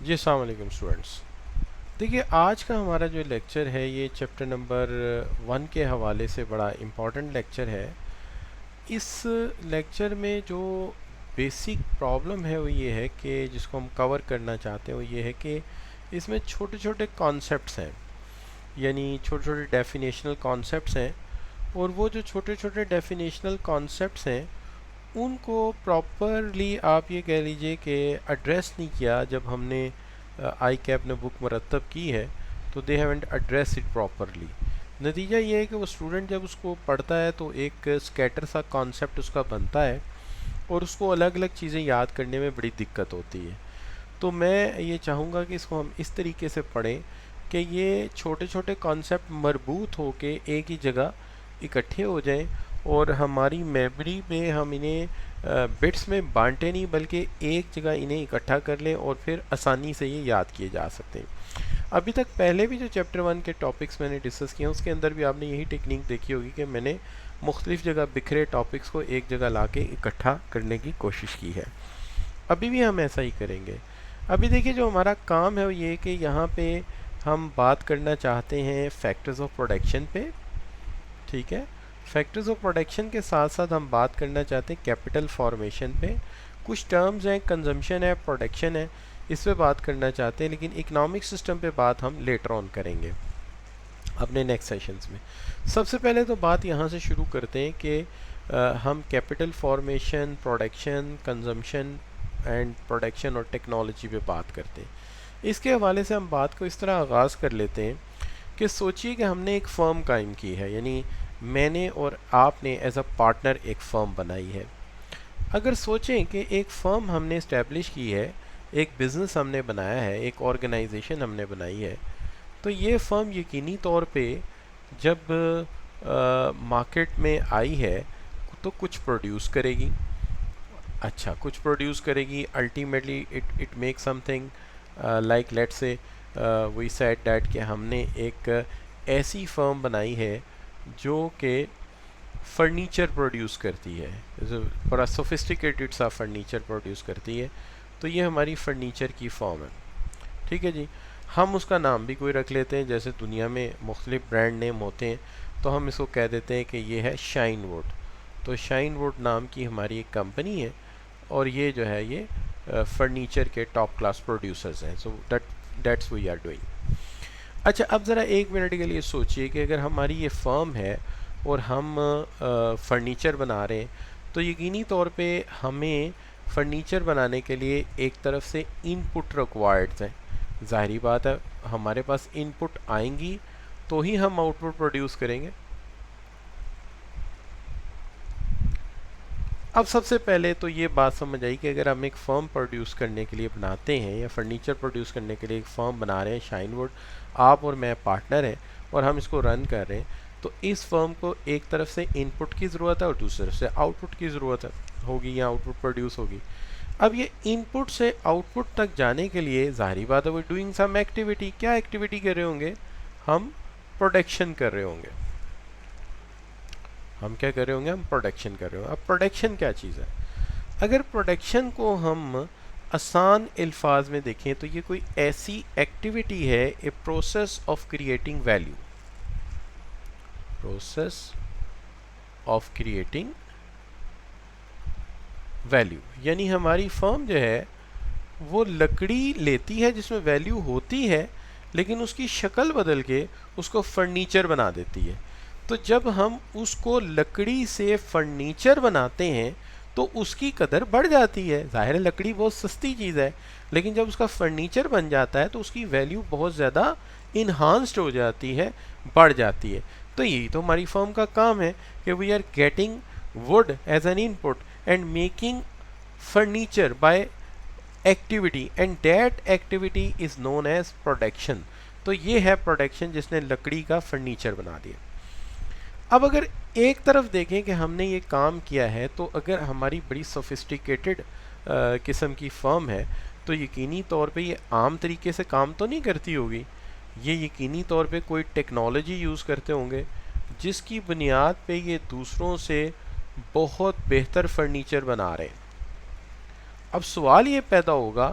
जी अस्सलाम वालेकुम स्टूडेंट्स। देखिए आज का हमारा जो लेक्चर है ये चैप्टर नंबर 1 के हवाले से बड़ा इम्पॉर्टेंट लेक्चर है। इस लेक्चर में जो बेसिक प्रॉब्लम है वो ये है कि जिसको हम कवर करना चाहते हैं वो ये है कि इसमें छोटे छोटे कॉन्सेप्ट्स हैं, यानी छोटे छोटे डेफिनेशनल कॉन्सेप्ट्स हैं। और वो जो छोटे छोटे डेफिनेशनल कॉन्सेप्ट्स हैं उनको प्रॉपरली आप ये कह लीजिए कि एड्रेस नहीं किया। जब हमने आई कैप ने बुक मरतब की है तो they haven't address it properly. नतीजा ये है कि वो स्टूडेंट जब उसको पढ़ता है तो एक स्कैटर सा कॉन्सेप्ट उसका बनता है और उसको अलग अलग चीज़ें याद करने में बड़ी दिक्कत होती है। तो मैं ये चाहूँगा कि इसको हम इस तरीके से पढ़ें कि ये छोटे छोटे कॉन्सेप्ट मरबूत हो के एक ही जगह इकट्ठे हो जाएं और हमारी मेमोरी में हम इन्हें बिट्स में बांटे नहीं बल्कि एक जगह इन्हें इकट्ठा कर लें और फिर आसानी से ये याद किए जा सकते हैं। अभी तक पहले भी जो चैप्टर 1 के टॉपिक्स मैंने डिस्कस किए हैं उसके अंदर भी आपने यही टेक्निक देखी होगी कि मैंने मुख्तलिफ़ जगह बिखरे टॉपिक्स को एक जगह ला के इकट्ठा करने की कोशिश की है। अभी भी हम ऐसा ही करेंगे। अभी देखिए जो हमारा काम है वो ये कि यहाँ पे हम बात करना चाहते हैं फैक्टर्स ऑफ प्रोडक्शन पे। ठीक है, फैक्टर्स ऑफ प्रोडक्शन के साथ साथ हम बात करना चाहते हैं कैपिटल फॉर्मेशन पे। कुछ टर्म्स हैं, कंजम्पशन है, प्रोडक्शन है, इस पे बात करना चाहते हैं, लेकिन इकोनॉमिक सिस्टम पे बात हम लेटर ऑन करेंगे अपने नेक्स्ट सेशंस में। सबसे पहले तो बात यहाँ से शुरू करते हैं कि हम capital formation, production, consumption and production और टेक्नोलॉजी पे बात करते हैं। इसके हवाले से हम बात को इस तरह आगाज़ कर लेते हैं कि सोचिए कि हमने एक फ़र्म कायम की है, यानी मैंने और आपने एज अ पार्टनर एक फ़र्म बनाई है। अगर सोचें कि एक फ़र्म हमने इस्टेब्लिश की है, एक बिज़नेस हमने बनाया है, एक ऑर्गेनाइजेशन हमने बनाई है, तो ये फ़र्म यकीनी तौर पे जब मार्केट में आई है तो कुछ प्रोड्यूस करेगी। अच्छा, कुछ प्रोड्यूस करेगी, ultimately it make something like let's say we said that कि हमने एक ऐसी फर्म बनाई है जो कि फर्नीचर प्रोड्यूस करती है, बड़ा सोफिस्टिकेटेड सा फर्नीचर प्रोड्यूस करती है। तो ये हमारी फर्नीचर की फर्म है। ठीक है जी, हम उसका नाम भी कोई रख लेते हैं, जैसे दुनिया में मुख्तलिफ ब्रांड नेम होते हैं, तो हम इसको कह देते हैं कि ये है शाइन वुड। तो शाइन वुड नाम की हमारी एक कंपनी है और ये जो है ये फर्नीचर के टॉप क्लास प्रोड्यूसर्स हैं। So that's we are doing. अच्छा, अब ज़रा एक मिनट के लिए सोचिए कि अगर हमारी ये फर्म है और हम फर्नीचर बना रहे हैं तो यकीनी तौर पे हमें फर्नीचर बनाने के लिए एक तरफ से इनपुट रिक्वायर्ड हैं। ज़ाहिरी बात है, हमारे पास इनपुट आएंगी तो ही हम आउटपुट प्रोड्यूस करेंगे। अब सबसे पहले तो ये बात समझ आई कि अगर हम एक फर्म प्रोड्यूस करने के लिए बनाते हैं या फर्नीचर प्रोड्यूस करने के लिए एक फर्म बना रहे हैं, शाइनवुड, आप और मैं पार्टनर हैं और हम इसको रन कर रहे हैं, तो इस फर्म को एक तरफ से इनपुट की ज़रूरत है और दूसरी तरफ से आउटपुट की ज़रूरत है होगी या आउटपुट प्रोड्यूस होगी। अब ये इनपुट से आउटपुट तक जाने के लिए ज़ाहिरी बात है वो डूइंग सम एक्टिविटी। क्या एक्टिविटी कर रहे होंगे? हम प्रोडक्शन कर रहे होंगे। हम क्या कर रहे होंगे? हम प्रोडक्शन कर रहे होंगे। अब प्रोडक्शन क्या चीज़ है? अगर प्रोडक्शन को हम आसान अल्फाज में देखें तो ये कोई ऐसी एक्टिविटी है, a process of creating value, process of creating value. यानी हमारी फर्म जो है वो लकड़ी लेती है जिसमें वैल्यू होती है, लेकिन उसकी शक्ल बदल के उसको फर्नीचर बना देती है। तो जब हम उसको लकड़ी से फर्नीचर बनाते हैं तो उसकी कदर बढ़ जाती है। ज़ाहिर है लकड़ी बहुत सस्ती चीज़ है, लेकिन जब उसका फर्नीचर बन जाता है तो उसकी वैल्यू बहुत ज़्यादा इन्हांस्ड हो जाती है, बढ़ जाती है। तो यही तो हमारी फर्म का काम है कि we are getting wood as an input and making furniture by activity, and that activity is known as production. तो ये है प्रोडक्शन जिसने लकड़ी का फर्नीचर बना दिया। अब अगर एक तरफ देखें कि हमने ये काम किया है, तो अगर हमारी बड़ी सोफिस्टिकेटेड किस्म की फर्म है तो यकीनी तौर पे ये आम तरीके से काम तो नहीं करती होगी। ये यकीनी तौर पे कोई टेक्नोलॉजी यूज़ करते होंगे जिसकी बुनियाद पे ये दूसरों से बहुत बेहतर फर्नीचर बना रहे हैं। अब सवाल ये पैदा होगा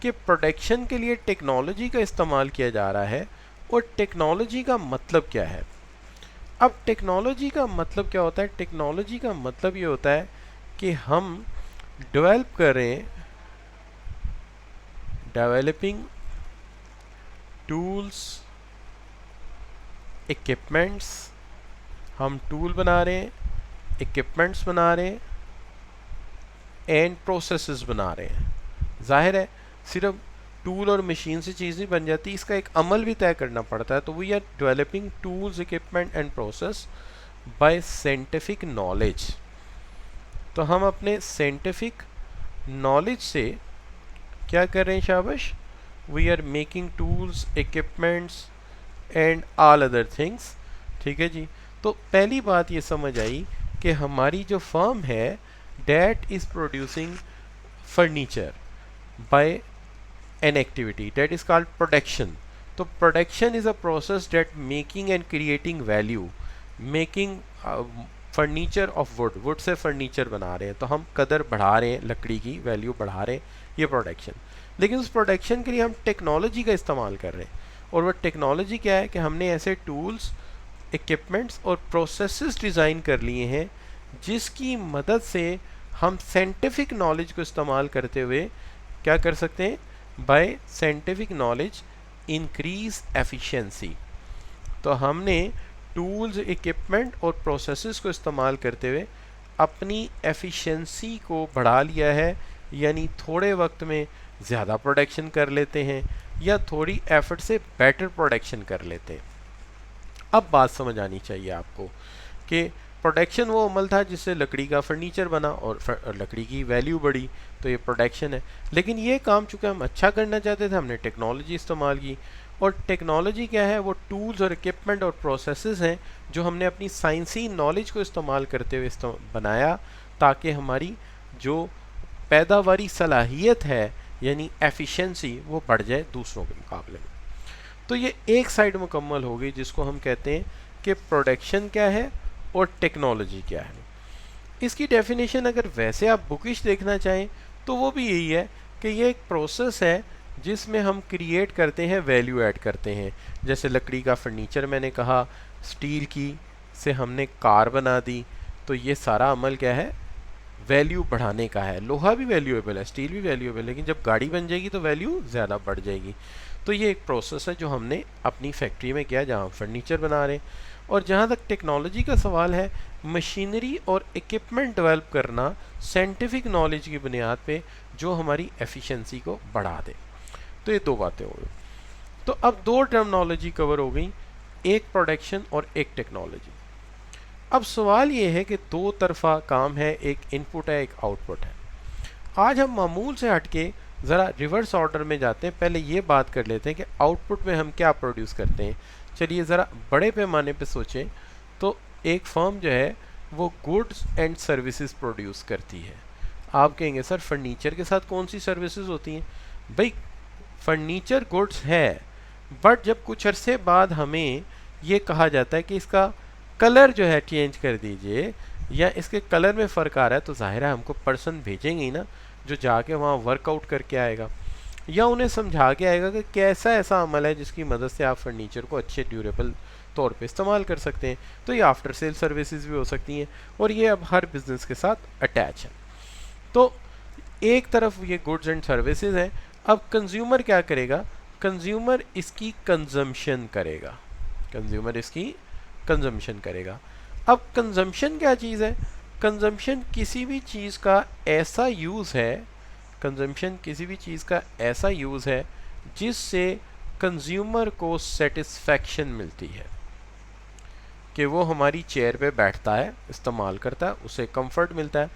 कि कि प्रोडक्शन के लिए टेक्नोलॉजी का इस्तेमाल किया जा रहा है, और टेक्नोलॉजी का मतलब क्या है। अब टेक्नोलॉजी का मतलब क्या होता है? टेक्नोलॉजी का मतलब ये होता है कि हम डेवलप करें, डेवलपिंग टूल्स, इक्विपमेंट्स, हम टूल बना रहे हैं, इक्विपमेंट्स बना रहे हैं, एंड प्रोसेसेस बना रहे हैं। जाहिर है सिर्फ टूल और मशीन से चीज़ नहीं बन जाती, इसका एक अमल भी तय करना पड़ता है। तो we are developing tools, equipment and process by scientific knowledge. तो हम अपने साइंटिफिक नॉलेज से क्या कर रहे हैं? शाबाश, we are making tools, equipments and all other things. ठीक है जी। तो पहली बात ये समझ आई कि हमारी जो फर्म है that is producing furniture by an activity that is called production. तो production is a process that making and creating value, making furniture of wood, wood से फर्नीचर बना रहे हैं, तो हम कदर बढ़ा रहे हैं, लकड़ी की वैल्यू बढ़ा रहे हैं, ये प्रोडक्शन। लेकिन उस प्रोडक्शन के लिए हम टेक्नोलॉजी का इस्तेमाल कर रहे हैं, और वो टेक्नोलॉजी क्या है कि हमने ऐसे टूल्स, इक्विपमेंट्स और प्रोसेसेस डिज़ाइन कर लिए हैं जिसकी मदद से हम साइंटिफिक नॉलेज को इस्तेमाल करते हुए क्या कर सकते हैं? Bye scientific knowledge increase efficiency. तो हमने टूल्स, इक्विपमेंट और प्रोसेसेस को इस्तेमाल करते हुए अपनी एफिशिएंसी को बढ़ा लिया है, यानी थोड़े वक्त में ज़्यादा प्रोडक्शन कर लेते हैं या थोड़ी एफर्ट से बेटर प्रोडक्शन कर लेते हैं। अब बात समझ आनी चाहिए आपको कि प्रोडक्शन वो अमल था जिससे लकड़ी का फर्नीचर बना और लकड़ी की वैल्यू बढ़ी, तो ये प्रोडक्शन है। लेकिन ये काम चूँकि हम अच्छा करना चाहते थे, हमने टेक्नोलॉजी इस्तेमाल की, और टेक्नोलॉजी क्या है? वो टूल्स और इक्विपमेंट और प्रोसेसेस हैं जो हमने अपनी साइंसी नॉलेज को इस्तेमाल करते हुए बनाया, ताकि हमारी जो पैदावारी सलाहियत है यानी एफिशिएंसी वो बढ़ जाए दूसरों के मुकाबले में। तो ये एक साइड मुकम्मल हो गई जिसको हम कहते हैं कि प्रोडक्शन क्या है और टेक्नोलॉजी क्या है। इसकी डेफिनेशन अगर वैसे आप बुकिश देखना चाहें तो वो भी यही है कि ये एक प्रोसेस है जिसमें हम क्रिएट करते हैं, वैल्यू ऐड करते हैं। जैसे लकड़ी का फर्नीचर मैंने कहा, स्टील की से हमने कार बना दी, तो ये सारा अमल क्या है? वैल्यू बढ़ाने का है। लोहा भी वैल्यूएबल है, स्टील भी वैल्यूएबल है, लेकिन जब गाड़ी बन जाएगी तो वैल्यू ज़्यादा बढ़ जाएगी। तो ये एक प्रोसेस है जो हमने अपनी फैक्ट्री में किया जहाँ फर्नीचर बना रहे हैं। और जहाँ तक टेक्नोलॉजी का सवाल है, मशीनरी और इक्विपमेंट डेवलप करना साइंटिफिक नॉलेज की बुनियाद पे जो हमारी एफिशिएंसी को बढ़ा दे। तो ये दो बातें हो गई। तो अब दो टर्मिनोलॉजी कवर हो गई, एक प्रोडक्शन और एक टेक्नोलॉजी। अब सवाल ये है कि दो तरफा काम है, एक इनपुट है, एक आउटपुट है। आज हम मामूल से हटके ज़रा रिवर्स ऑर्डर में जाते हैं। पहले ये बात कर लेते हैं कि आउटपुट में हम क्या प्रोड्यूस करते हैं। चलिए ज़रा बड़े पैमाने पे सोचें तो एक फर्म जो है वो गुड्स एंड सर्विसेज प्रोड्यूस करती है। आप कहेंगे सर फर्नीचर के साथ कौन सी सर्विसेज होती हैं? भाई फर्नीचर गुड्स है, बट जब कुछ अरसे बाद हमें ये कहा जाता है कि इसका कलर जो है चेंज कर दीजिए या इसके कलर में फ़र्क आ रहा है, तो ज़ाहिर है हमको पर्सन भेजेंगे ही ना जो जाके वहाँ वर्कआउट करके आएगा या उन्हें समझा के आएगा कि कैसा ऐसा अमल है जिसकी मदद से आप फर्नीचर को अच्छे ड्यूरेबल तौर पे इस्तेमाल कर सकते हैं। तो ये आफ्टर सेल सर्विसेज भी हो सकती हैं और ये अब हर बिज़नेस के साथ अटैच है। तो एक तरफ ये गुड्स एंड सर्विसेज हैं। अब कंज्यूमर क्या करेगा? कंज्यूमर इसकी कंजम्पशन करेगा, कंज्यूमर इसकी कंजम्पशन करेगा। अब कंजम्पशन क्या चीज़ है? कंजम्पशन किसी भी चीज़ का ऐसा यूज़ है, कंजम्पशन किसी भी चीज़ का ऐसा यूज़ है जिससे कंज्यूमर को सेटिस्फैक्शन मिलती है कि वो हमारी चेयर पे बैठता है, इस्तेमाल करता है, उसे कंफर्ट मिलता है,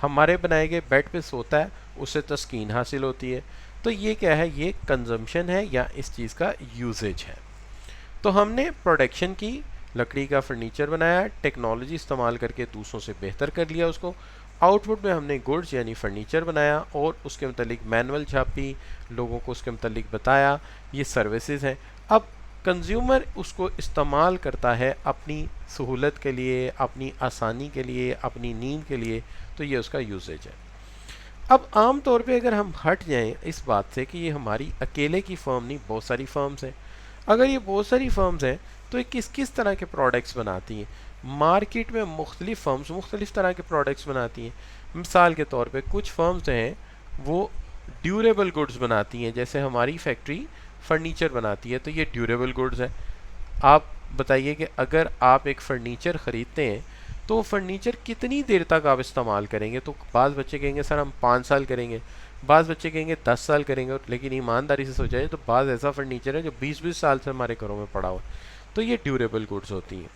हमारे बनाए गए बेड पे सोता है, उसे तस्कीन हासिल होती है। तो ये क्या है? ये कंजम्पशन है या इस चीज़ का यूजेज है। तो हमने प्रोडक्शन की, लकड़ी का फर्नीचर बनाया, टेक्नोलॉजी इस्तेमाल करके दूसरों से बेहतर कर लिया उसको। आउटपुट में हमने गुड्स यानी फर्नीचर बनाया और उसके मतलब मैनुअल छापी, लोगों को उसके मतलब बताया, ये सर्विसेज हैं। अब कंज्यूमर उसको इस्तेमाल करता है अपनी सहूलत के लिए, अपनी आसानी के लिए, अपनी नींद के लिए, तो ये उसका यूजेज है। अब आम तौर पे अगर हम हट जाएं इस बात से कि ये हमारी अकेले की फर्म नहीं, बहुत सारी फर्म्स हैं। अगर ये बहुत सारी फर्म्स हैं तो ये किस किस तरह के प्रोडक्ट्स बनाती हैं? मार्केट में मुख्तलिफ फर्म्स मुख्तलिफ तरह के प्रोडक्ट्स बनाती हैं। मिसाल के तौर पे कुछ फर्म्स जो हैं वो ड्यूरेबल गुड्स बनाती हैं, जैसे हमारी फैक्ट्री फर्नीचर बनाती है तो ये ड्यूरेबल गुड्स है। आप बताइए कि अगर आप एक फ़र्नीचर ख़रीदते हैं तो वो फर्नीचर कितनी देर तक आप इस्तेमाल करेंगे? तो बाज़ बच्चे कहेंगे सर हम 5 साल करेंगे, बाज़ बच्चे कहेंगे 10 साल करेंगे, लेकिन ईमानदारी से सोचा जाए तो बाज़ ऐसा फर्नीचर है जो 20-20 साल से हमारे घरों में पड़ा हुआ है। तो ये ड्यूरेबल गुड्स होती हैं।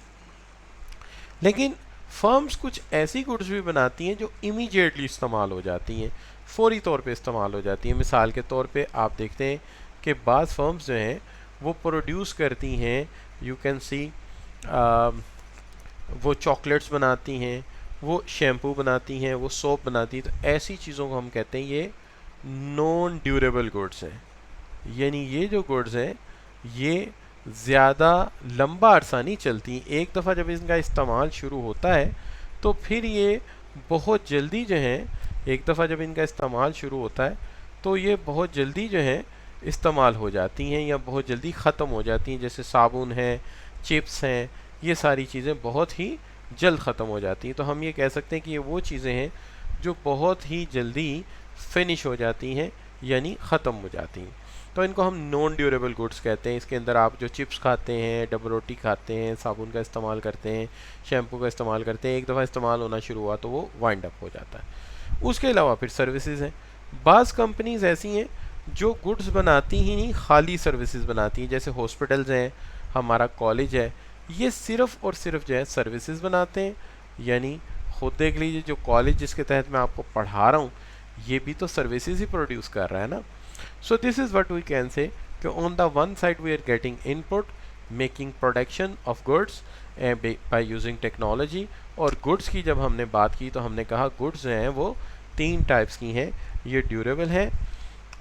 लेकिन फर्म्स कुछ ऐसी गुड्स भी बनाती हैं जो इमीडिएटली इस्तेमाल हो जाती हैं, फौरी तौर पे इस्तेमाल हो जाती हैं। मिसाल के तौर पे आप देखते हैं कि बाज़ फर्म्स जो हैं वो प्रोड्यूस करती हैं, यू कैन सी, वो चॉकलेट्स बनाती हैं, वो शैम्पू बनाती हैं, वो सोप बनाती हैं। तो ऐसी चीज़ों को हम कहते हैं ये नॉन ड्यूरेबल गुड्स हैं। यानी ये जो गुड्स हैं ये ज़्यादा लंबा अरसा नहीं चलती। एक दफ़ा जब इनका इस्तेमाल शुरू होता है तो फिर ये बहुत जल्दी जो है, एक दफ़ा जब इनका इस्तेमाल शुरू होता है तो ये बहुत जल्दी जो है इस्तेमाल हो जाती हैं या बहुत जल्दी ख़त्म हो जाती हैं। जैसे साबुन है, चिप्स हैं, ये सारी चीज़ें बहुत ही जल्द ख़त्म हो जाती हैं। तो हम ये कह सकते हैं कि ये वो चीज़ें हैं जो बहुत ही जल्दी फिनिश हो जाती हैं, यानी ख़त्म हो जाती हैं। तो इनको हम नॉन ड्यूरेबल गुड्स कहते हैं। इसके अंदर आप जो चिप्स खाते हैं, डबल रोटी खाते हैं, साबुन का इस्तेमाल करते हैं, शैम्पू का इस्तेमाल करते हैं, एक दफ़ा इस्तेमाल होना शुरू हुआ तो वो वाइंड अप हो जाता है। उसके अलावा फिर सर्विसेज हैं। बाज़ कंपनीज ऐसी हैं जो गुड्स बनाती ही नहीं, खाली सर्विसेज बनाती हैं। जैसे हॉस्पिटल्स हैं, हमारा कॉलेज है, ये सिर्फ़ और सिर्फ जो है सर्विसेज बनाते हैं। यानी खुद देख लीजिए, जो कॉलेज जिसके तहत मैं आपको पढ़ा रहा हूँ ये भी तो सर्विसेज ही प्रोड्यूस कर रहा है ना। So this is what we can say कि on the one side we are getting input, making production of goods by using technology। और goods की जब हमने बात की तो हमने कहा goods जो हैं वो 3 टाइप्स की हैं। ये ड्यूरेबल हैं,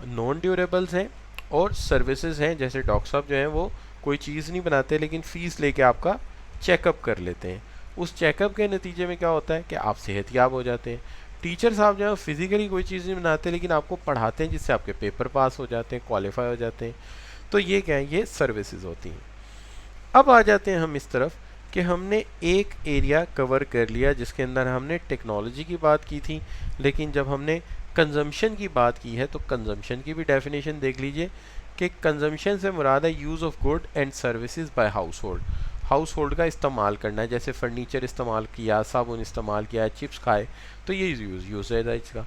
नॉन ड्यूरेबल्स हैं और सर्विसेज हैं। जैसे डॉक्टर साहब जो हैं वो कोई चीज़ नहीं बनाते लेकिन फ़ीस लेके आपका चेकअप कर लेते हैं। उस चेकअप के नतीजे में क्या होता है कि आप सेहतयाब हो जाते हैं। टीचर साहब जो है फिज़िकली कोई चीज़ नहीं बनाते लेकिन आपको पढ़ाते हैं जिससे आपके पेपर पास हो जाते हैं, क्वालिफाई हो जाते हैं। तो ये क्या है, ये सर्विसेज होती हैं। अब आ जाते हैं हम इस तरफ कि हमने एक एरिया कवर कर लिया जिसके अंदर हमने टेक्नोलॉजी की बात की थी, लेकिन जब हमने कंजम्पशन की बात की है तो कंजम्पशन की भी डेफिनेशन देख लीजिए कि कंजम्पशन से मुराद है use of good and services by house hold. House hold का इस्तेमाल करना है, जैसे फर्नीचर इस्तेमाल किया, साबुन इस्तेमाल किया, चिप्स खाए, तो ये यूसेज है इसका।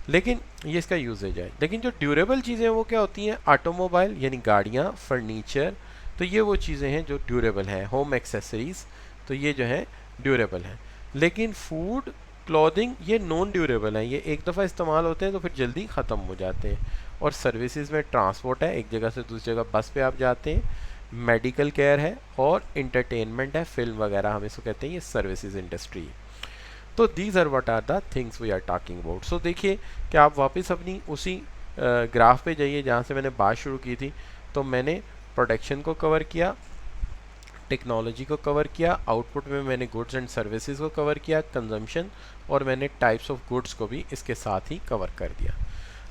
लेकिन ये इसका यूसेज है। लेकिन जो ड्यूरेबल चीज़ें वो क्या होती हैं? ऑटोमोबाइल यानी गाड़ियाँ, फर्नीचर, तो ये वो चीज़ें हैं जो ड्यूरेबल हैं। होम एक्सेसरीज़, तो ये जो है ड्यूरेबल हैं। लेकिन फूड, क्लॉथिंग, ये नॉन ड्यूरेबल हैं। ये एक दफ़ा इस्तेमाल होते हैं तो फिर जल्दी ख़त्म हो जाते हैं। और सर्विसेज में ट्रांसपोर्ट है, एक जगह से दूसरी जगह बस पे आप जाते हैं, मेडिकल केयर है और इंटरटेनमेंट है, फिल्म वगैरह हम इसको कहते हैं, ये सर्विसेज इंडस्ट्री। तो these are what are the things we are talking about. So देखिए कि आप वापस अपनी उसी ग्राफ पे जाइए जहाँ से मैंने बात शुरू की थी। तो मैंने प्रोडक्शन को कवर किया, टेक्नोलॉजी को कवर किया, आउटपुट में मैंने गुड्स एंड सर्विसेज को कवर किया, कंजम्पशन, और मैंने टाइप्स ऑफ गुड्स को भी इसके साथ ही कवर कर दिया।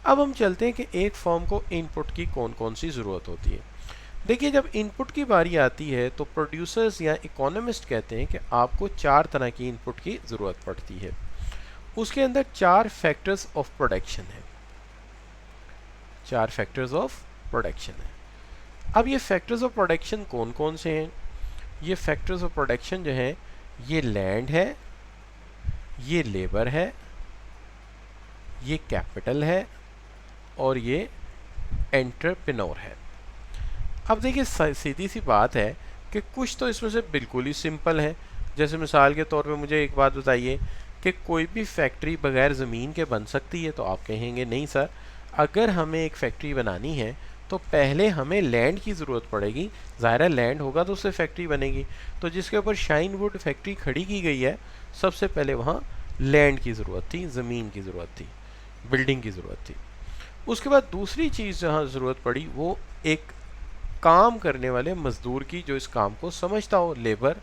अब हम चलते हैं कि एक फॉर्म को इनपुट की कौन कौन सी ज़रूरत होती है। देखिए, जब इनपुट की बारी आती है तो प्रोड्यूसर्स या इकोनॉमिस्ट कहते हैं कि आपको 4 तरह की इनपुट की ज़रूरत पड़ती है। उसके अंदर 4 फैक्टर्स ऑफ प्रोडक्शन है, 4 फैक्टर्स ऑफ प्रोडक्शन है। अब ये फैक्टर्स ऑफ प्रोडक्शन कौन कौन से हैं? ये फैक्टर्स ऑफ प्रोडक्शन जो हैं, ये लैंड है, ये लेबर है, ये कैपिटल है और ये एंटरप्रेन्योर है। अब देखिए, सीधी सी बात है कि कुछ तो इसमें से बिल्कुल ही सिंपल है। जैसे मिसाल के तौर पे मुझे एक बात बताइए कि कोई भी फैक्ट्री बगैर ज़मीन के बन सकती है? तो आप कहेंगे नहीं सर, अगर हमें एक फैक्ट्री बनानी है तो पहले हमें लैंड की ज़रूरत पड़ेगी। ज़ाहिर है लैंड होगा तो उससे फैक्ट्री बनेगी। तो जिसके ऊपर शाइन वुड फैक्ट्री खड़ी की गई है, सबसे पहले वहाँ लैंड की ज़रूरत थी, ज़मीन की ज़रूरत थी, बिल्डिंग की ज़रूरत थी। उसके बाद दूसरी चीज़ जहाँ ज़रूरत पड़ी वो एक काम करने वाले मज़दूर की, जो इस काम को समझता हो, लेबर।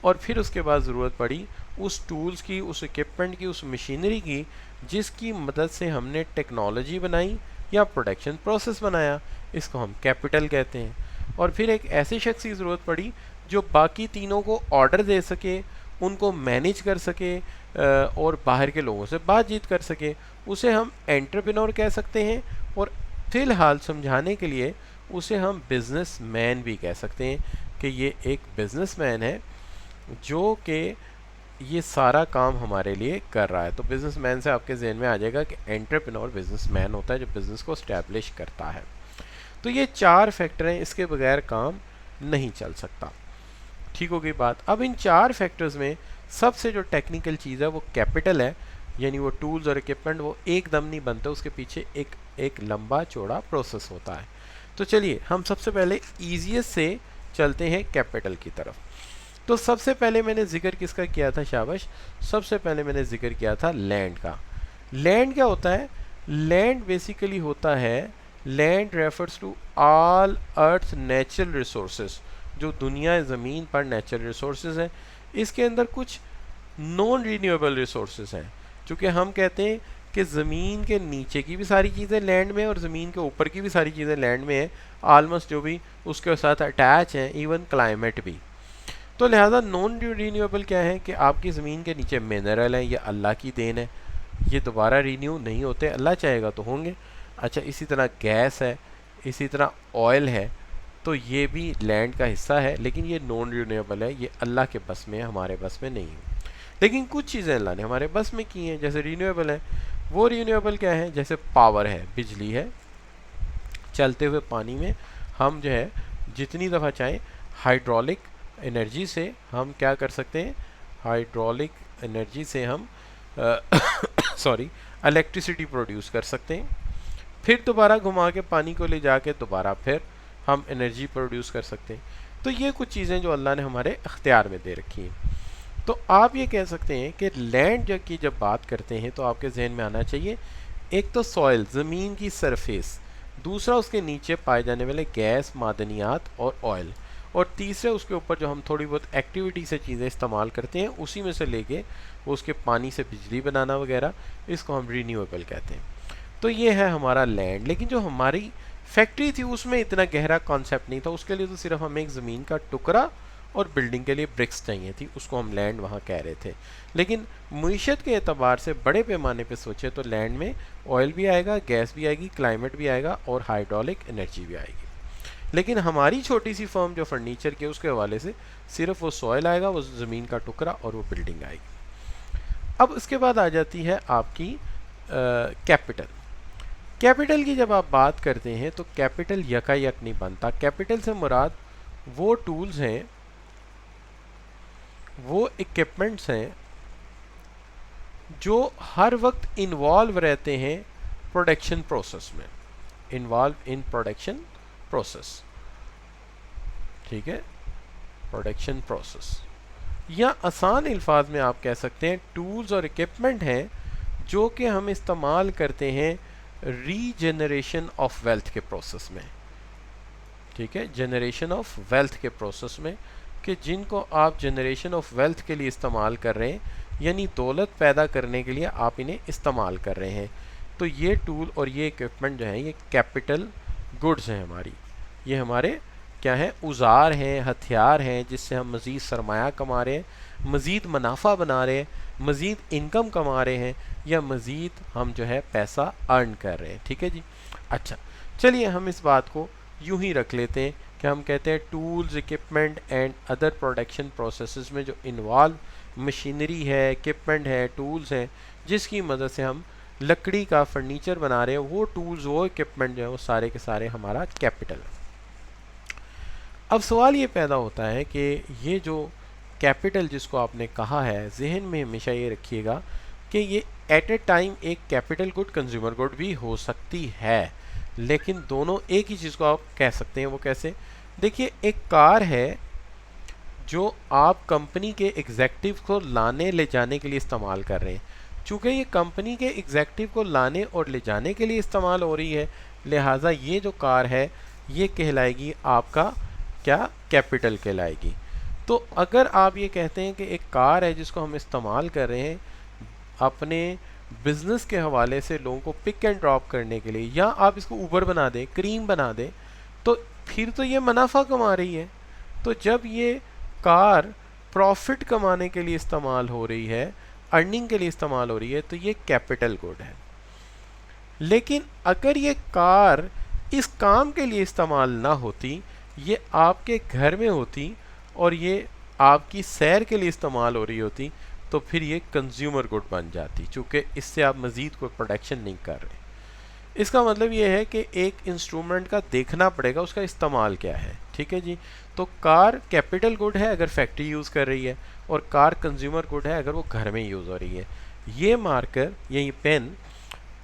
और फिर उसके बाद ज़रूरत पड़ी उस टूल्स की, उस इक्विपमेंट की, उस मशीनरी की जिसकी मदद से हमने टेक्नोलॉजी बनाई या प्रोडक्शन प्रोसेस बनाया, इसको हम कैपिटल कहते हैं। और फिर एक ऐसे शख्स की ज़रूरत पड़ी जो बाकी तीनों को ऑर्डर दे सके, उनको मैनेज कर सके और बाहर के लोगों से बातचीत कर सके, उसे हम एंटरप्रेन्योर कह सकते हैं। और फ़िलहाल समझाने के लिए उसे हम बिजनेसमैन भी कह सकते हैं कि ये एक बिजनेसमैन है जो कि ये सारा काम हमारे लिए कर रहा है। तो बिजनेसमैन से आपके जहन में आ जाएगा कि एंटरप्रेन्योर बिजनेसमैन होता है जो बिज़नेस को स्टैब्लिश करता है। तो ये 4 फैक्टर हैं, इसके बगैर काम नहीं चल सकता। ठीक हो गई बात। अब इन 4 फैक्टर्स में सबसे जो टेक्निकल चीज़ है वो कैपिटल है, यानी वो टूल्स और इक्विपमेंट वो एकदम नहीं बनते, उसके पीछे एक लंबा चौड़ा प्रोसेस होता है। तो चलिए हम सबसे पहले ईजीएस्ट से चलते हैं कैपिटल की तरफ। तो सबसे पहले मैंने जिक्र किसका किया था, शाबाश, सबसे पहले मैंने जिक्र किया था लैंड का। लैंड क्या होता है? लैंड बेसिकली होता है, land refers to all earth natural resources, जो दुनिया ज़मीन पर नेचुरल रिसोर्सेज हैं। इसके अंदर कुछ नॉन रीन्यूएबल रिसोर्सेज हैं, चूँकि हम कहते हैं कि ज़मीन के नीचे की भी सारी चीज़ें लैंड में और ज़मीन के ऊपर की भी सारी चीज़ें लैंड में हैं, आलमोस्ट जो भी उसके साथ अटैच हैं, इवन क्लाइमेट भी। तो लिहाजा नॉन रीन्यूएबल क्या है कि आपकी ज़मीन के नीचे मिनरल है, ये अल्लाह की देन है, ये दोबारा रीन्यू नहीं होते, अल्लाह चाहेगा तो होंगे। अच्छा, इसी तरह गैस है, इसी तरह ऑयल है, तो ये भी लैंड का हिस्सा है, लेकिन ये नॉन रीन्यूएबल है, ये अल्लाह के बस में है, हमारे बस में नहीं है। लेकिन कुछ चीज़ें अल्लाह ने हमारे बस में की हैं, जैसे रीन्यूएबल है। वो रीन्यूएबल क्या है? जैसे पावर है, बिजली है, चलते हुए पानी में हम जो है जितनी दफ़ा चाहें हाइड्रोलिक एनर्जी से हम क्या कर सकते हैं, हाइड्रोलिक एनर्जी से हम सॉरी इलेक्ट्रिसिटी प्रोड्यूस कर सकते हैं, फिर दोबारा घुमा के पानी को ले जाके दोबारा फिर हम एनर्जी प्रोड्यूस कर सकते हैं। तो ये कुछ चीज़ें जो अल्लाह ने हमारे अख्तियार में दे रखी हैं। तो आप ये कह सकते हैं कि लैंड की जब बात करते हैं तो आपके जहन में आना चाहिए एक तो सॉइल, ज़मीन की सरफेस, दूसरा उसके नीचे पाए जाने वाले गैस, मादनियात और ऑयल, और तीसरे उसके ऊपर जो हम थोड़ी बहुत एक्टिविटी से चीज़ें इस्तेमाल करते हैं, उसी में से लेके वो उसके पानी से बिजली बनाना वगैरह, इसको हम रीन्यूएबल कहते हैं। तो ये है हमारा लैंड। लेकिन जो हमारी फैक्ट्री थी उसमें इतना गहरा कॉन्सेप्ट नहीं था, उसके लिए तो सिर्फ हमें एक ज़मीन का टुकड़ा और बिल्डिंग के लिए ब्रिक्स चाहिए थी, उसको हम लैंड वहाँ कह रहे थे। लेकिन मुईशत के एतबार से बड़े पैमाने पे सोचे तो लैंड में ऑयल भी आएगा, गैस भी आएगी, क्लाइमेट भी आएगा और हाइड्रोलिक एनर्जी भी आएगी। लेकिन हमारी छोटी सी फर्म जो फर्नीचर के, उसके हवाले से सिर्फ वो सॉयल आएगा, वो ज़मीन का टुकड़ा और वो बिल्डिंग आएगी। अब इसके बाद आ जाती है आपकी कैपिटल। कैपिटल की जब आप बात करते हैं तो कैपिटल यकायक नहीं बनता। कैपिटल से मुराद वो टूल्स हैं, वो इक्विपमेंट्स हैं जो हर वक्त इन्वॉल्व रहते हैं प्रोडक्शन प्रोसेस में, इन्वॉल्व इन प्रोडक्शन प्रोसेस, ठीक है, प्रोडक्शन प्रोसेस। या आसान अल्फाज में आप कह सकते हैं टूल्स और इक्विपमेंट हैं जो कि हम इस्तेमाल करते हैं रीजनरेशन ऑफ वेल्थ के प्रोसेस में, ठीक है, जनरेशन ऑफ वेल्थ के प्रोसेस में, कि जिनको आप जनरेशन ऑफ वेल्थ के लिए इस्तेमाल कर रहे हैं, यानी दौलत पैदा करने के लिए आप इन्हें इस्तेमाल कर रहे हैं। तो ये टूल और ये इक्विपमेंट जो हैं ये कैपिटल गुड्स हैं हमारी, ये हमारे क्या हैं, औजार हैं, हथियार हैं, जिससे हम मज़ीद सरमाया कमा रहे हैं, मज़ीद मुनाफा बना रहे हैं, मज़ीद इनकम कमा रहे हैं, या मज़ीद हम जो है पैसा अर्न कर रहे हैं। ठीक है जी। अच्छा, चलिए हम इस बात को यूं ही रख लेते हैं कि हम कहते हैं tools, equipment and other production processes में जो इन्वॉल्व मशीनरी है, इक्विपमेंट है, टूल्स हैं, जिसकी मदद से हम लकड़ी का फर्नीचर बना रहे हैं, वो टूल्स, वो इक्विपमेंट जो है वो सारे के सारे हमारा कैपिटल है। अब सवाल ये पैदा होता है कि ये जो कैपिटल जिसको आपने कहा है, जहन में हमेशा ये रखिएगा कि ये एट ए टाइम एक कैपिटल गुड, कंज्यूमर गुड भी हो सकती है, लेकिन दोनों एक ही चीज़ को आप कह सकते हैं। वो कैसे? देखिए, एक कार है जो आप कंपनी के एग्जेक्टिव को लाने ले जाने के लिए इस्तेमाल कर रहे हैं। चूँकि ये कंपनी के एग्जेक्टिव को लाने और ले जाने के लिए इस्तेमाल हो रही है, लिहाजा ये जो कार है ये कहलाएगी आपका क्या, कैपिटल कहलाएगी। तो अगर आप ये कहते हैं कि एक कार है जिसको हम इस्तेमाल कर रहे हैं अपने बिजनेस के हवाले से लोगों को पिक एंड ड्रॉप करने के लिए, या आप इसको ऊबर बना दें, क्रीम बना दें, तो फिर तो ये मुनाफा कमा रही है। तो जब ये कार प्रॉफिट कमाने के लिए इस्तेमाल हो रही है, अर्निंग के लिए इस्तेमाल हो रही है, तो ये कैपिटल गुड है। लेकिन अगर ये कार इस काम के लिए इस्तेमाल ना होती, ये आपके घर में होती और ये आपकी सैर के लिए इस्तेमाल हो रही होती, तो फिर ये कंज्यूमर गुड बन जाती, चूँकि इससे आप मज़ीद कोई प्रोडक्शन नहीं कर रहे। इसका मतलब ये है कि एक इंस्ट्रूमेंट का देखना पड़ेगा उसका इस्तेमाल क्या है। ठीक है जी। तो कार कैपिटल गुड है अगर फैक्ट्री यूज़ कर रही है, और कार कंज्यूमर गुड है अगर वो घर में यूज़ हो रही है। ये मार्कर या ये पेन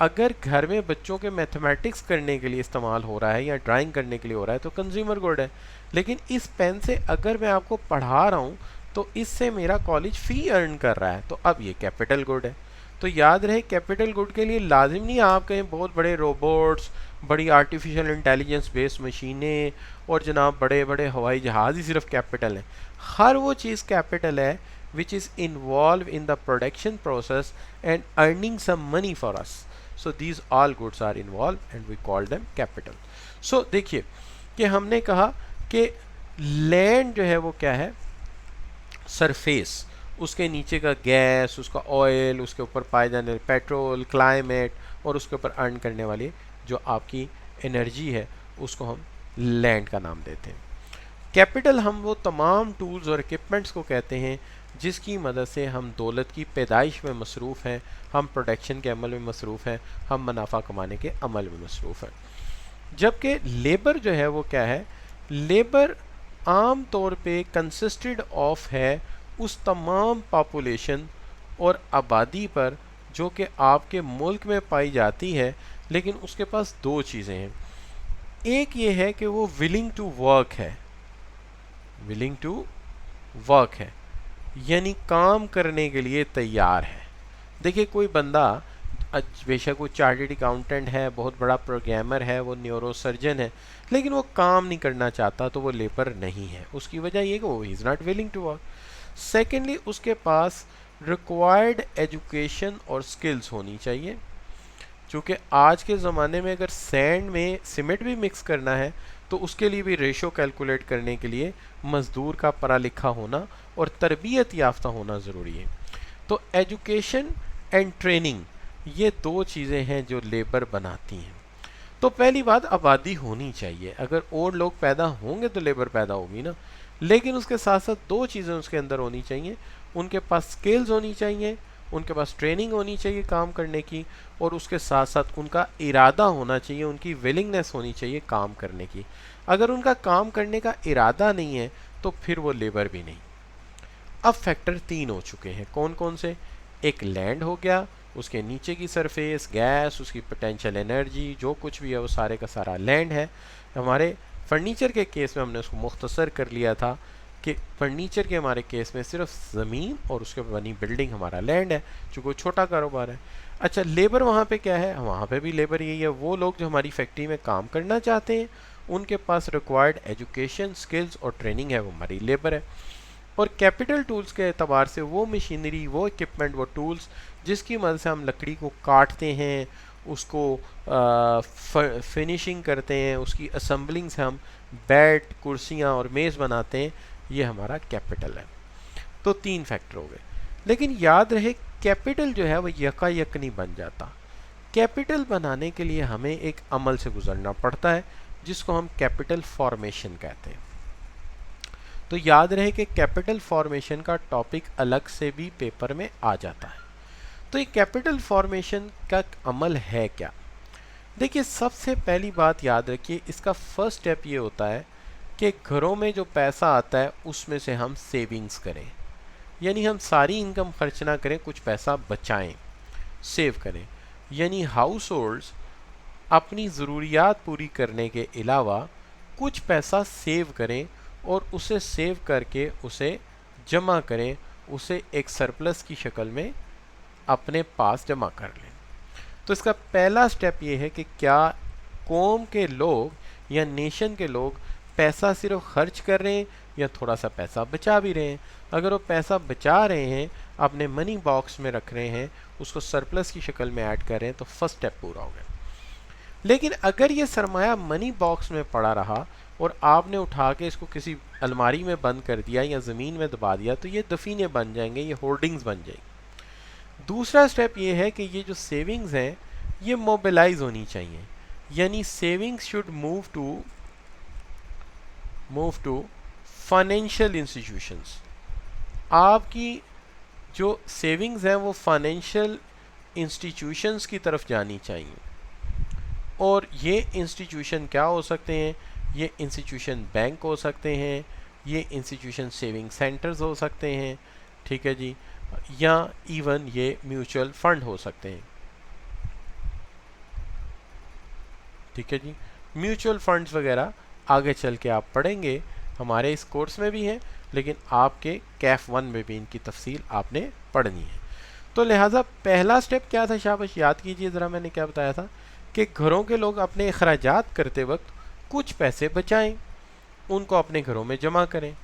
अगर घर में बच्चों के मैथमेटिक्स करने के लिए इस्तेमाल हो रहा है या ड्राइंग करने के लिए हो रहा है तो कंज्यूमर गुड है। लेकिन इस पेन से अगर मैं आपको पढ़ा रहा हूँ तो इससे मेरा कॉलेज फ़ी अर्न कर रहा है, तो अब ये कैपिटल गुड है। तो याद रहे कैपिटल गुड के लिए लाजिम नहीं आप कहें बहुत बड़े रोबोट्स, बड़ी आर्टिफिशियल इंटेलिजेंस बेस्ड मशीनें और जनाब बड़े बड़े हवाई जहाज़ ही सिर्फ कैपिटल हैं। हर वो चीज़ कैपिटल है which is involved in the production process and earning some money for us. So these all goods are involved and we call them capital. So देखिए कि हमने कहा कि लैंड जो है वो क्या है, सरफेस, उसके नीचे का गैस, उसका ऑयल, उसके ऊपर पाए जाने वाले पेट्रोल, क्लाइमेट, और उसके ऊपर अर्न करने वाली जो आपकी एनर्जी है उसको हम लैंड का नाम देते हैं। कैपिटल हम वो तमाम टूल्स और इक्विपमेंट्स को कहते हैं जिसकी मदद से हम दौलत की पैदाइश में मसरूफ़ हैं, हम प्रोडक्शन के अमल में मसरूफ़ हैं, हम मुनाफा कमाने के अमल में मसरूफ़ हैं। जबकि लेबर जो है वो क्या है, लेबर आम तौर पे कंसिस्टेड ऑफ है उस तमाम पॉपुलेशन और आबादी पर जो कि आपके मुल्क में पाई जाती है, लेकिन उसके पास दो चीज़ें हैं। एक ये है कि वो विलिंग टू वर्क है, विलिंग टू वर्क है, यानी काम करने के लिए तैयार है। देखिए कोई बंदा बेशक वो चार्टर्ड अकाउंटेंट है, बहुत बड़ा प्रोग्रामर है, वो न्यूरो सर्जन है, लेकिन वो काम नहीं करना चाहता तो वो लेबर नहीं है। उसकी वजह ये कि वो is not willing to work. Secondly उसके पास रिक्वायर्ड एजुकेशन और स्किल्स होनी चाहिए, क्योंकि आज के ज़माने में अगर सैंड में सीमेंट भी मिक्स करना है तो उसके लिए भी रेशो कैलकुलेट करने के लिए मज़दूर का पढ़ा लिखा होना और तरबियत याफ्ता होना ज़रूरी है। तो एजुकेशन एंड ट्रेनिंग ये दो चीज़ें हैं जो लेबर बनाती हैं। तो पहली बात आबादी होनी चाहिए, अगर और लोग पैदा होंगे तो लेबर पैदा होगी ना, लेकिन उसके साथ साथ दो चीज़ें उसके अंदर होनी चाहिए, उनके पास स्किल्स होनी चाहिए, उनके पास ट्रेनिंग होनी चाहिए काम करने की, और उसके साथ साथ उनका इरादा होना चाहिए, उनकी विलिंगनेस होनी चाहिए काम करने की। अगर उनका काम करने का इरादा नहीं है तो फिर वो लेबर भी नहीं। अब फैक्टर तीन हो चुके हैं, कौन कौन से? एक लैंड हो गया, उसके नीचे की सरफेस, गैस, उसकी पोटेंशियल एनर्जी, जो कुछ भी है वो सारे का सारा लैंड है। हमारे फर्नीचर के केस में हमने उसको मुख्तसर कर लिया था कि फर्नीचर के हमारे केस में सिर्फ ज़मीन और उसके बनी बिल्डिंग हमारा लैंड है, चूँकि छोटा कारोबार है। अच्छा लेबर वहाँ पे क्या है? वहाँ पे भी लेबर यही है, वो लोग जो हमारी फैक्ट्री में काम करना चाहते हैं उनके पास रिक्वायर्ड एजुकेशन, स्किल्स और ट्रेनिंग है, वो हमारी लेबर है। और कैपिटल टूल्स के एतबार से वो मशीनरी, वो इक्विपमेंट, वो टूल्स जिसकी मदद से हम लकड़ी को काटते हैं, उसको फिनिशिंग करते हैं, उसकी असम्बलिंग से हम बेड, कुर्सियाँ और मेज़ बनाते हैं, ये हमारा कैपिटल है। तो तीन फैक्टर हो गए। लेकिन याद रहे कैपिटल जो है वो यकायक नहीं बन जाता। कैपिटल बनाने के लिए हमें एक अमल से गुजरना पड़ता है जिसको हम कैपिटल फॉर्मेशन कहते हैं। तो याद रहे कि कैपिटल फॉर्मेशन का टॉपिक अलग से भी पेपर में आ जाता है। तो ये कैपिटल फॉर्मेशन का अमल है क्या? देखिए सबसे पहली बात याद रखिए, इसका फर्स्ट स्टेप ये होता है कि घरों में जो पैसा आता है उसमें से हम सेविंग्स करें, यानी हम सारी इनकम खर्च ना करें, कुछ पैसा बचाएं, सेव करें। यानी हाउस होल्ड्स अपनी ज़रूरियात पूरी करने के अलावा कुछ पैसा सेव करें और उसे सेव करके उसे जमा करें, उसे एक सरप्लस की शक्ल में अपने पास जमा कर लें। तो इसका पहला स्टेप ये है कि क्या कौम के लोग या नेशन के लोग पैसा सिर्फ खर्च कर रहे हैं या थोड़ा सा पैसा बचा भी रहे हैं। अगर वो पैसा बचा रहे हैं, अपने मनी बॉक्स में रख रहे हैं, उसको सरप्लस की शक्ल में ऐड कर रहे हैं, तो फर्स्ट स्टेप पूरा हो गया। लेकिन अगर ये सरमाया मनी बॉक्स में पड़ा रहा और आपने उठा के इसको किसी अलमारी में बंद कर दिया या ज़मीन में दबा दिया, तो ये दफीने बन जाएंगे, ये होल्डिंग्स बन जाएंगी। दूसरा स्टेप ये है कि ये जो सेविंग्स हैं ये मोबिलाइज होनी चाहिए, यानी savings should move to financial institutions. आपकी जो सेविंग्स हैं वो फाइनेंशियल इंस्टीट्यूशंस की तरफ जानी चाहिए। और ये इंस्टीट्यूशन क्या हो सकते हैं? ये इंस्टीट्यूशन बैंक हो सकते हैं, ये इंस्टीट्यूशन सेविंग सेंटर्स हो सकते हैं, ठीक है जी, या इवन ये म्यूचुअल फंड हो सकते हैं, ठीक है जी। म्यूचुअल फंड्स वगैरह आगे चल के आप पढ़ेंगे, हमारे इस कोर्स में भी हैं, लेकिन आपके कैफ 1 में भी इनकी तफसील आपने पढ़नी है। तो लिहाजा पहला स्टेप क्या था शाबाश, याद कीजिए ज़रा, मैंने क्या बताया था कि घरों के लोग अपने अखराजात करते वक्त कुछ पैसे बचाएं, उनको अपने घरों में जमा करें,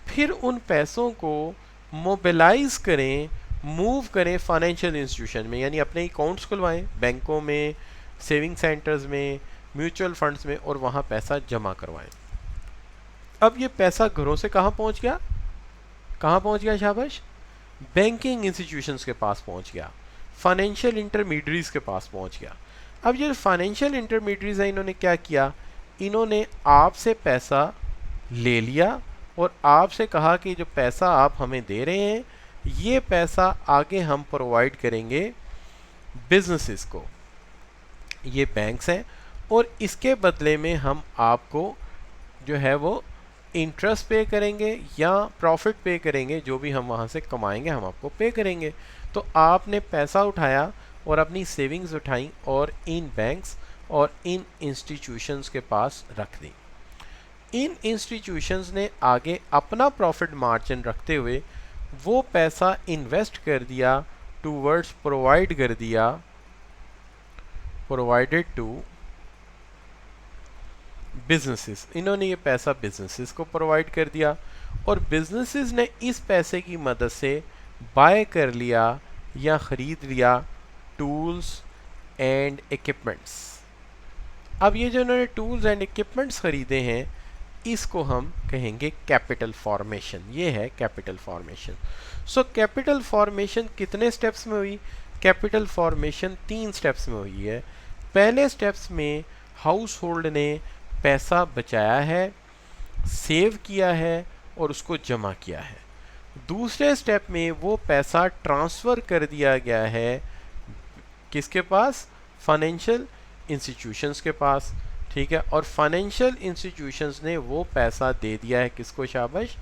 फिर उन पैसों को मोबिलाइज करें, मूव करें फाइनेंशियल इंस्टीट्यूशन में, यानी अपने अकाउंट्स खुलवाएं बैंकों में, सेविंग सेंटर्स में, म्यूचुअल फंड्स में, और वहाँ पैसा जमा करवाएं। अब ये पैसा घरों से कहाँ पहुँच गया? कहाँ पहुँच गया शाबाश? बैंकिंग इंस्टीट्यूशंस के पास पहुँच गया, फाइनेंशियल इंटरमीडियरीज के पास पहुँच गया। अब ये फाइनेंशियल इंटरमीडियरीज हैं, इन्होंने क्या किया? इन्होंने आपसे पैसा ले लिया और आपसे कहा कि जो पैसा आप हमें दे रहे हैं ये पैसा आगे हम प्रोवाइड करेंगे बिजनेसेस को, ये बैंक्स हैं, और इसके बदले में हम आपको जो है वो इंटरेस्ट पे करेंगे या प्रॉफिट पे करेंगे, जो भी हम वहाँ से कमाएंगे हम आपको पे करेंगे। तो आपने पैसा उठाया और अपनी सेविंग्स उठाई और इन बैंक्स और इन इंस्टीट्यूशंस के पास रख दी। इन इंस्टीट्यूशंस ने आगे अपना प्रॉफिट मार्जिन रखते हुए वो पैसा इन्वेस्ट कर दिया टूवर्ड्स प्रोवाइडेड टू बिजनेसेस। इन्होंने ये पैसा बिजनेसेस को प्रोवाइड कर दिया और बिजनेसेस ने इस पैसे की मदद से बाय कर लिया या ख़रीद लिया टूल्स एंड इक्विपमेंट्स। अब ये जो इन्होंने टूल्स एंड इक्विपमेंट्स ख़रीदे हैं इसको हम कहेंगे कैपिटल फॉर्मेशन। ये है capital formation. So capital formation कितने स्टेप्स में हुई? कैपिटल फॉर्मेशन 3 स्टेप्स में हुई है। पहले स्टेप्स में हाउस होल्ड ने पैसा बचाया है, सेव किया है और उसको जमा किया है। दूसरे स्टेप में वो पैसा ट्रांसफ़र कर दिया गया है किसके पास? फाइनेंशियल इंस्टीट्यूशंस के पास, ठीक है। और फाइनेंशियल इंस्टीट्यूशंस ने वो पैसा दे दिया है किसको शाबाश?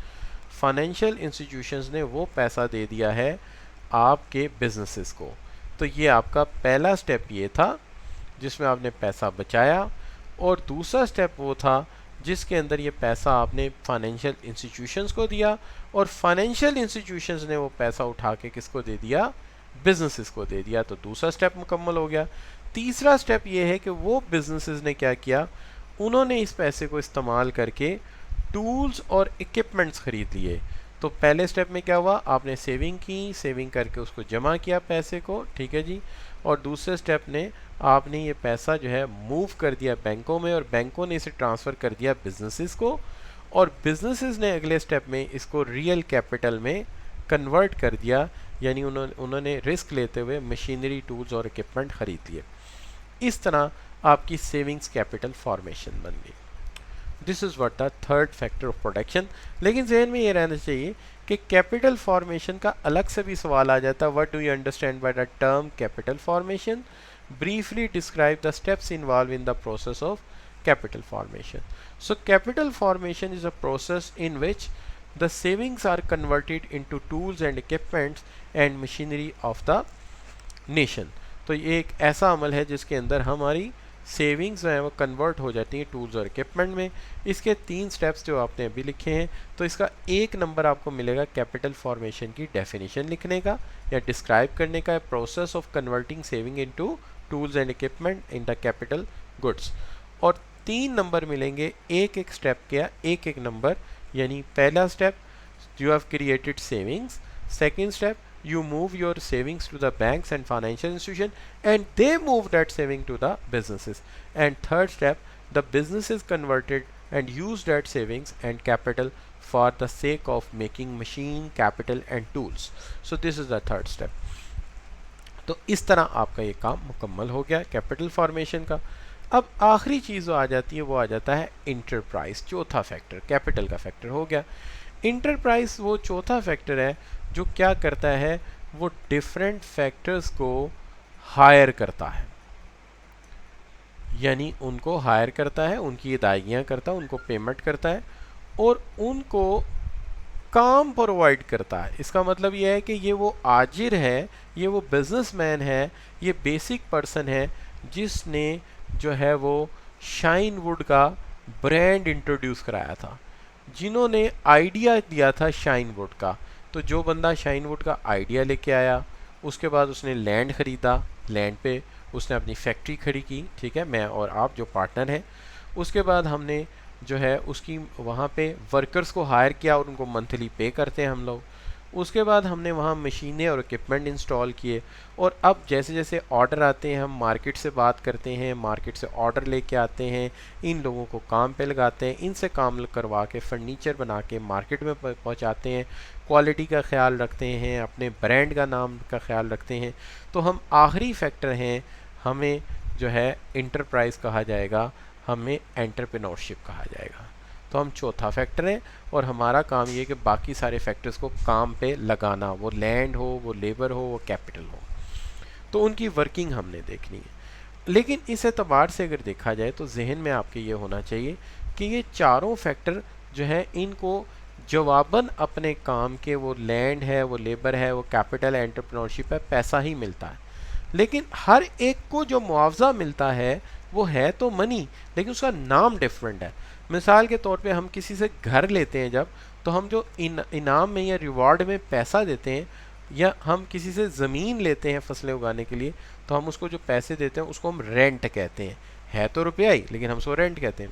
फाइनेंशियल इंस्टीट्यूशंस ने वो पैसा दे दिया है आपके बिजनेसेस को। तो ये आपका पहला स्टेप ये था जिसमें आपने पैसा बचाया, और दूसरा स्टेप वो था जिसके अंदर ये पैसा आपने फाइनेंशियल इंस्टीट्यूशंस को दिया और फाइनेंशियल इंस्टीट्यूशंस ने वो पैसा उठा के किसको दे दिया? बिजनेसेस को दे दिया। तो दूसरा स्टेप मुकम्मल हो गया। तीसरा स्टेप ये है कि वो बिजनेसेस ने क्या किया, उन्होंने इस पैसे को इस्तेमाल करके टूल्स और इक्विपमेंट्स ख़रीद लिए। तो पहले स्टेप में क्या हुआ? आपने सेविंग की, सेविंग करके उसको जमा किया पैसे को, ठीक है जी। और दूसरे स्टेप ने आपने ये पैसा जो है मूव कर दिया बैंकों में और बैंकों ने इसे ट्रांसफ़र कर दिया बिजनेसेस को, और बिजनेसेस ने अगले स्टेप में इसको रियल कैपिटल में कन्वर्ट कर दिया, यानी उन्होंने रिस्क लेते हुए मशीनरी, टूल्स और इक्विपमेंट ख़रीद लिए। इस तरह आपकी सेविंग्स कैपिटल फॉर्मेशन बन गई। This is what the third factor of protection. लेकिन जहन में ये रहना चाहिए कि कैपिटल फॉर्मेशन का अलग से भी सवाल आ जाता है। What do you understand by the term capital formation? Briefly describe the steps involve in the process of capital formation. So capital formation is a process in which the savings are converted into tools and equipments and machinery of the nation. तो ये एक ऐसा अमल है जिसके अंदर हमारी savings जो हैं वो कन्वर्ट हो जाती हैं टूल्स और इक्विपमेंट में। इसके 3 स्टेप्स जो आपने अभी लिखे हैं, तो इसका 1 नंबर आपको मिलेगा कैपिटल फॉर्मेशन की डेफिनेशन लिखने का या डिस्क्राइब करने का, process of converting saving into tools and equipment in the capital goods. और 3 नंबर मिलेंगे एक एक स्टेप के, एक एक नंबर यानी पहला step, you have created savings. Second step, you move your savings to the banks and financial institution, and they move that saving to the businesses. And third step, the businesses converted and use that savings and capital for the sake of making machine, capital and tools. So this is the third step. तो इस तरह आपका ये काम मुकम्मल हो गया capital formation का। अब आखिरी चीज़ जो आ जाती है वो आ जाता है इंटरप्राइज, चौथा फैक्टर, कैपिटल का फैक्टर हो गया। इंटरप्राइज वो चौथा फैक्टर है जो क्या करता है, वो डिफरेंट फैक्टर्स को हायर करता है, यानी उनको हायर करता है, उनकी अदायगियाँ करता है, उनको पेमेंट करता है और उनको काम प्रोवाइड करता है। इसका मतलब ये है कि ये वो आजिर है, ये वो बिजनेसमैन है, ये बेसिक पर्सन है जिसने जो है वो शाइन वुड का ब्रांड इंट्रोड्यूस कराया था, जिन्होंने आइडिया दिया था शाइन वुड का। तो जो बंदा शाइन वुड का आइडिया लेके आया, उसके बाद उसने लैंड ख़रीदा, लैंड पे उसने अपनी फैक्ट्री खड़ी की, ठीक है, मैं और आप जो पार्टनर हैं। उसके बाद हमने जो है उसकी वहाँ पे वर्कर्स को हायर किया और उनको मंथली पे करते हैं हम लोग। उसके बाद हमने वहाँ मशीनें और इक्विपमेंट इंस्टॉल किए और अब जैसे जैसे ऑर्डर आते हैं हम मार्केट से बात करते हैं, मार्केट से ऑर्डर लेके आते हैं, इन लोगों को काम पे लगाते हैं, इनसे काम करवा के फर्नीचर बना के मार्केट में पहुँचाते हैं, क्वालिटी का ख्याल रखते हैं, अपने ब्रांड का नाम का ख्याल रखते हैं। तो हम आखिरी फैक्टर हैं, हमें जो है इंटरप्राइज कहा जाएगा, हमें एंटरप्रेन्योरशिप कहा जाएगा। तो हम चौथा फैक्टर हैं और हमारा काम ये है कि बाकी सारे फैक्टर्स को काम पे लगाना, वो लैंड हो, वो लेबर हो, वो कैपिटल हो, तो उनकी वर्किंग हमने देखनी है। लेकिन इस एतबार से अगर देखा जाए तो जहन में आपके ये होना चाहिए कि ये चारों फैक्टर जो है इनको जवाबन अपने काम के, वो लैंड है, वो लेबर है, वो कैपिटल है, एंटरप्रेन्योरशिप है, पैसा ही मिलता है। लेकिन हर एक को जो मुआवजा मिलता है वो है तो मनी, लेकिन उसका नाम डिफरेंट है। मिसाल के तौर पे हम किसी से घर लेते हैं जब, तो हम जो इनाम में या रिवॉर्ड में पैसा देते हैं, या हम किसी से ज़मीन लेते हैं फसलें उगाने के लिए, तो हम उसको जो पैसे देते हैं उसको हम रेंट कहते हैं। है तो रुपया ही, लेकिन हम उसको रेंट कहते हैं।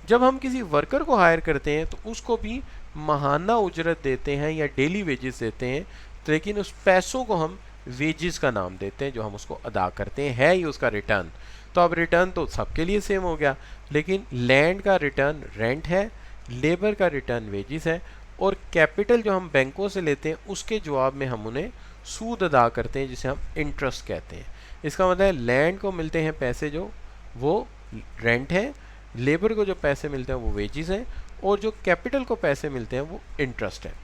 जब हम किसी वर्कर को हायर करते हैं तो उसको भी माहाना उजरत देते हैं या डेली वेजेस देते हैं, लेकिन उस पैसों को हम वेजेस का नाम देते हैं जो हम उसको अदा करते हैं, है ही उसका रिटर्न। तो अब रिटर्न तो सबके लिए सेम हो गया, लेकिन लैंड का रिटर्न रेंट है, लेबर का रिटर्न वेजेस है, और कैपिटल जो हम बैंकों से लेते हैं उसके जवाब में हम उन्हें सूद अदा करते हैं जिसे हम इंटरेस्ट कहते हैं। इसका मतलब है लैंड को मिलते हैं पैसे जो वो रेंट है, लेबर को जो पैसे मिलते हैं वो वेजेस हैं, और जो कैपिटल को पैसे मिलते हैं वो इंटरेस्ट है।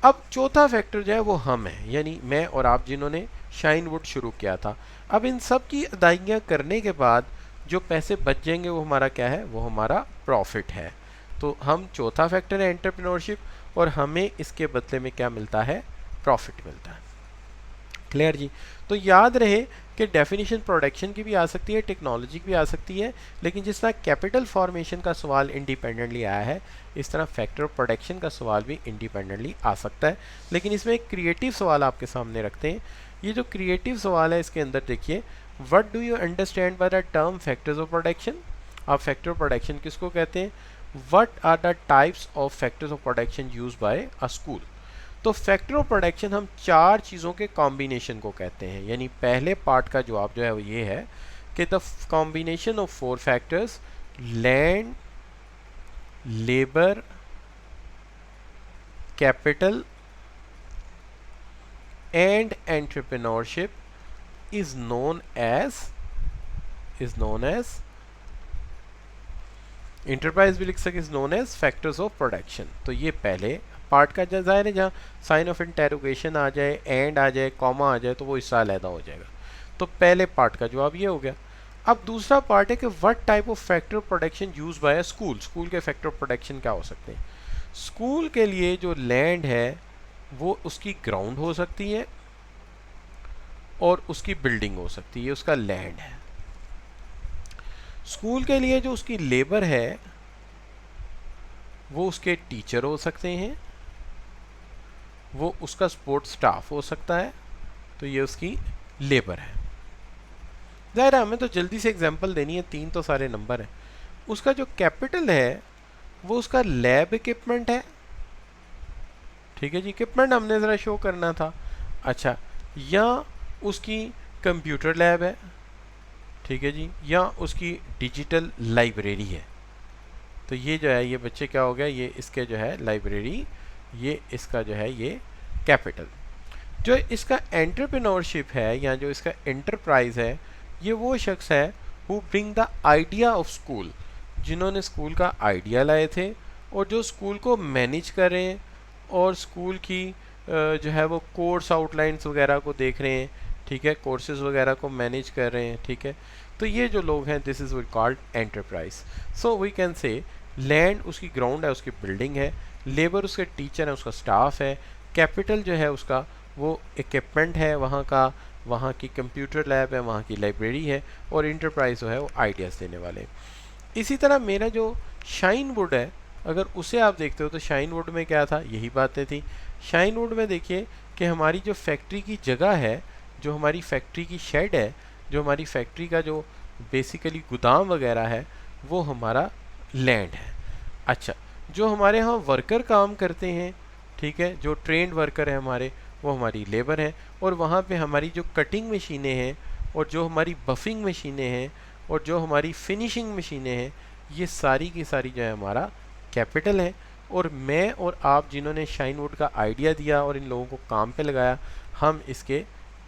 अब चौथा फैक्टर जो है वो हम हैं, यानी मैं और आप जिन्होंने शाइन वुड शुरू किया था। अब इन सब की अदायगियाँ करने के बाद जो पैसे बच जाएंगे वो हमारा क्या है, वो हमारा प्रॉफिट है। तो हम चौथा फैक्टर है एंटरप्रेन्योरशिप, और हमें इसके बदले में क्या मिलता है, प्रॉफिट मिलता है। क्लियर जी। तो याद रहे कि डेफिनेशन प्रोडक्शन की भी आ सकती है, टेक्नोलॉजी की भी आ सकती है, लेकिन जिस तरह कैपिटल फॉर्मेशन का सवाल इंडिपेंडेंटली आया है, इस तरह फैक्टर ऑफ प्रोडक्शन का सवाल भी इंडिपेंडेंटली आ सकता है। लेकिन इसमें एक क्रिएटिव सवाल आपके सामने रखते हैं। ये जो क्रिएटिव सवाल है इसके अंदर देखिए, what do you understand by the term factors of production. आप फैक्टर ऑफ प्रोडक्शन किसको कहते हैं, what are the types of factors of production use by a school. तो फैक्टर ऑफ प्रोडक्शन हम चार चीज़ों के कॉम्बिनेशन को कहते हैं, यानी पहले पार्ट का जवाब जो है वो ये है कि the combination of 4 factors, land, labour, capital and entrepreneurship is known as enterprise भी लिख सके, is known as factors of production. तो ये पहले पार्ट का जाहिर है, जहाँ साइन ऑफ इंटेरोगेशन आ जाए, एंड आ जाए, कॉमा आ जाए, तो वो हिस्सा अलग हो जाएगा। तो पहले पार्ट का जवाब ये हो गया। अब दूसरा पार्ट है कि what type of factor of production use by a school. School के फैक्टर ऑफ प्रोडक्शन क्या हो सकते हैं। स्कूल के लिए जो लैंड है वो उसकी ग्राउंड हो सकती है और उसकी बिल्डिंग हो सकती है, उसका लैंड है। स्कूल के लिए जो उसकी लेबर है वो उसके टीचर हो सकते हैं, वो उसका सपोर्ट स्टाफ हो सकता है, तो ये उसकी लेबर है। ज़ाहिर है हमें तो जल्दी से एग्जांपल देनी है, 3 तो सारे नंबर हैं। उसका जो कैपिटल है वो उसका लैब इक्विपमेंट है, ठीक है जी, इक्विपमेंट हमने ज़रा शो करना था। अच्छा, या उसकी कंप्यूटर लैब है, ठीक है जी, या उसकी डिजिटल लाइब्रेरी है। तो ये जो है ये बच्चे क्या हो गया, ये इसके जो है लाइब्रेरी, ये इसका जो है ये कैपिटल। जो इसका एंटरप्रेन्योरशिप है या जो इसका एंटरप्राइज है, ये वो शख्स है who bring the idea of school, जिन्होंने स्कूल का आइडिया लाए थे और जो स्कूल को मैनेज कर रहे हैं और स्कूल की जो है वो कोर्स आउटलाइंस वगैरह को देख रहे हैं, ठीक है, कोर्सेज वगैरह को मैनेज कर रहे हैं, ठीक है। तो ये जो लोग हैं, this is called enterprise. So we can say land उसकी ग्राउंड है, उसकी बिल्डिंग है, लेबर उसके टीचर है, उसका स्टाफ है, कैपिटल जो है उसका वो इक्विपमेंट है वहाँ का, वहाँ की कंप्यूटर लैब है, वहाँ की लाइब्रेरी है, और इंटरप्राइज जो है वो आइडियाज़ देने वाले। इसी तरह मेरा जो शाइन वुड है, अगर उसे आप देखते हो तो शाइन वुड में क्या था, यही बातें थी। शाइन वुड में देखिए कि हमारी जो फैक्ट्री की जगह है, जो हमारी फैक्ट्री की शेड है, जो हमारी फैक्ट्री का जो बेसिकली गोदाम वगैरह है, वो हमारा लैंड है। अच्छा, जो हमारे यहाँ वर्कर काम करते हैं, ठीक है, जो ट्रेंड वर्कर है हमारे, वो हमारी लेबर है, और वहाँ पे हमारी जो कटिंग मशीनें हैं और जो हमारी बफिंग मशीनें हैं और जो हमारी फिनिशिंग मशीनें हैं, ये सारी की सारी जो है हमारा कैपिटल है। और मैं और आप जिन्होंने शाइन वुड का आइडिया दिया और इन लोगों को काम पे लगाया, हम इसके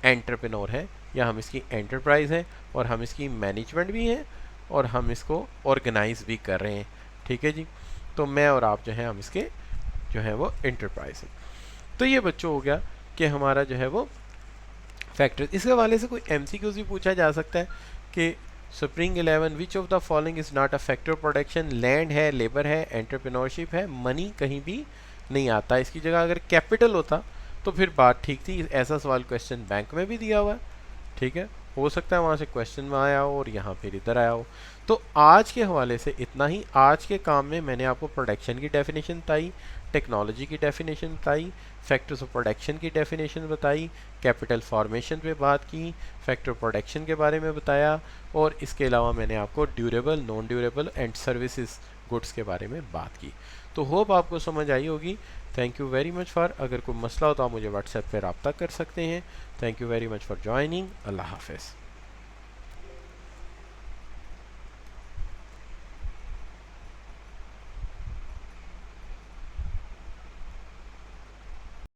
एंटरप्रेन्योर हैं या हम इसकी एंटरप्राइज हैं, और हम इसकी मैनेजमेंट भी हैं और हम इसको ऑर्गेनाइज भी कर रहे हैं, ठीक है जी। तो मैं और आप जो है हम इसके जो है वो एंटरप्राइज हैं। तो ये बच्चों हो गया कि हमारा जो है वो फैक्टर। इसके हवाले से कोई एमसीक्यूज भी पूछा जा सकता है कि spring 11 which of the following is not a factor production, land है, लेबर है, एंटरप्रेन्योरशिप है, मनी कहीं भी नहीं आता। इसकी जगह अगर कैपिटल होता तो फिर बात ठीक थी। ऐसा सवाल क्वेश्चन बैंक में भी दिया हुआ है, ठीक है, हो सकता है वहाँ से क्वेश्चन में आया हो और यहाँ फिर इधर आया हो। तो आज के हवाले से इतना ही। आज के काम में मैंने आपको प्रोडक्शन की डेफिनेशन बताई, टेक्नोलॉजी की डेफिनेशन बताई, फैक्टर्स ऑफ प्रोडक्शन की डेफिनेशन बताई, कैपिटल फॉर्मेशन पे बात की, फैक्टर प्रोडक्शन के बारे में बताया, और इसके अलावा मैंने आपको durable, non durable and services goods के बारे में बात की। तो होप आपको समझ आई होगी। Thank you very much for, अगर कोई मसला हो तो आप मुझे व्हाट्सएप पर रब्ता कर सकते हैं। Thank you very much for joining. अल्लाह हाफ़िज़।